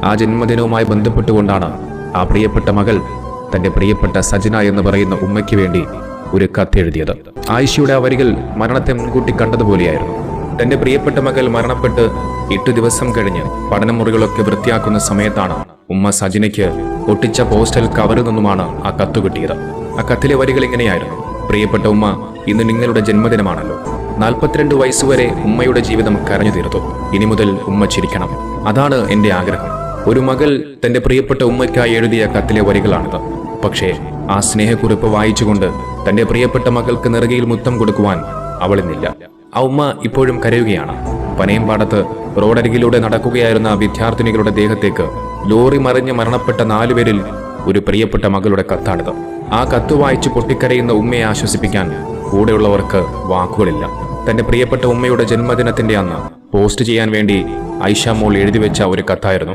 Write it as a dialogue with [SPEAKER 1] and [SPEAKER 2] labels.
[SPEAKER 1] ആ ജന്മദിനവുമായി ബന്ധപ്പെട്ടുകൊണ്ടാണ് ആ പ്രിയപ്പെട്ട മകൾ തന്റെ പ്രിയപ്പെട്ട സജന എന്ന് പറയുന്ന ഉമ്മയ്ക്ക് വേണ്ടി ഒരു കത്തെഴുതിയത്. ആയിഷയുടെ ആ വരികൾ മരണത്തെ മുൻകൂട്ടി കണ്ടതുപോലെയായിരുന്നു. തന്റെ പ്രിയപ്പെട്ട മകൾ മരണപ്പെട്ട് 8 ദിവസം കഴിഞ്ഞ് പഠനമുറികളൊക്കെ വൃത്തിയാക്കുന്ന സമയത്താണ് ഉമ്മ സജിനയ്ക്ക് ഒട്ടിച്ച പോസ്റ്റൽ കവറിൽ നിന്നുമാണ് ആ കത്ത് കിട്ടിയത്. ആ കത്തിലെ വരികൾ ഇങ്ങനെയായിരുന്നു: പ്രിയപ്പെട്ട ഉമ്മ, ഇന്ന് നിങ്ങളുടെ ജന്മദിനമാണല്ലോ. 42 വയസ്സുവരെ ഉമ്മയുടെ ജീവിതം കരഞ്ഞു തീർത്തു. ഇനി മുതൽ ഉമ്മ ചിരിക്കണം. അതാണ് എന്റെ ആഗ്രഹം. ഒരു മകൾ തന്റെ പ്രിയപ്പെട്ട ഉമ്മയ്ക്കായി എഴുതിയ കത്തിലെ വരികളാണിത്. പക്ഷേ ആ സ്നേഹക്കുറിപ്പ് വായിച്ചുകൊണ്ട് തന്റെ പ്രിയപ്പെട്ട മകൾക്ക് നെറുകയിൽ മുത്തം കൊടുക്കുവാൻ അവളിന്നില്ല. ആ ഉമ്മ ഇപ്പോഴും കരയുകയാണ്. പനയമ്പാടത്ത് റോഡരികിലൂടെ നടക്കുകയായിരുന്ന വിദ്യാർത്ഥിനികളുടെ ദേഹത്തേക്ക് ലോറി മറിഞ്ഞ് മരണപ്പെട്ട 4 പേരിൽ ഒരു പ്രിയപ്പെട്ട മകളുടെ കത്താണിത്. ആ കത്ത് വായിച്ച് പൊട്ടിക്കരയുന്ന ഉമ്മയെ ആശ്വസിപ്പിക്കാൻ കൂടെയുള്ളവർക്ക് വാക്കുകളില്ല. തന്റെ പ്രിയപ്പെട്ട ഉമ്മയുടെ ജന്മദിനത്തിന്റെ അന്ന് പോസ്റ്റ് ചെയ്യാൻ വേണ്ടി ഐഷ മോൾ എഴുതി വെച്ച ഒരു കത്തായിരുന്നു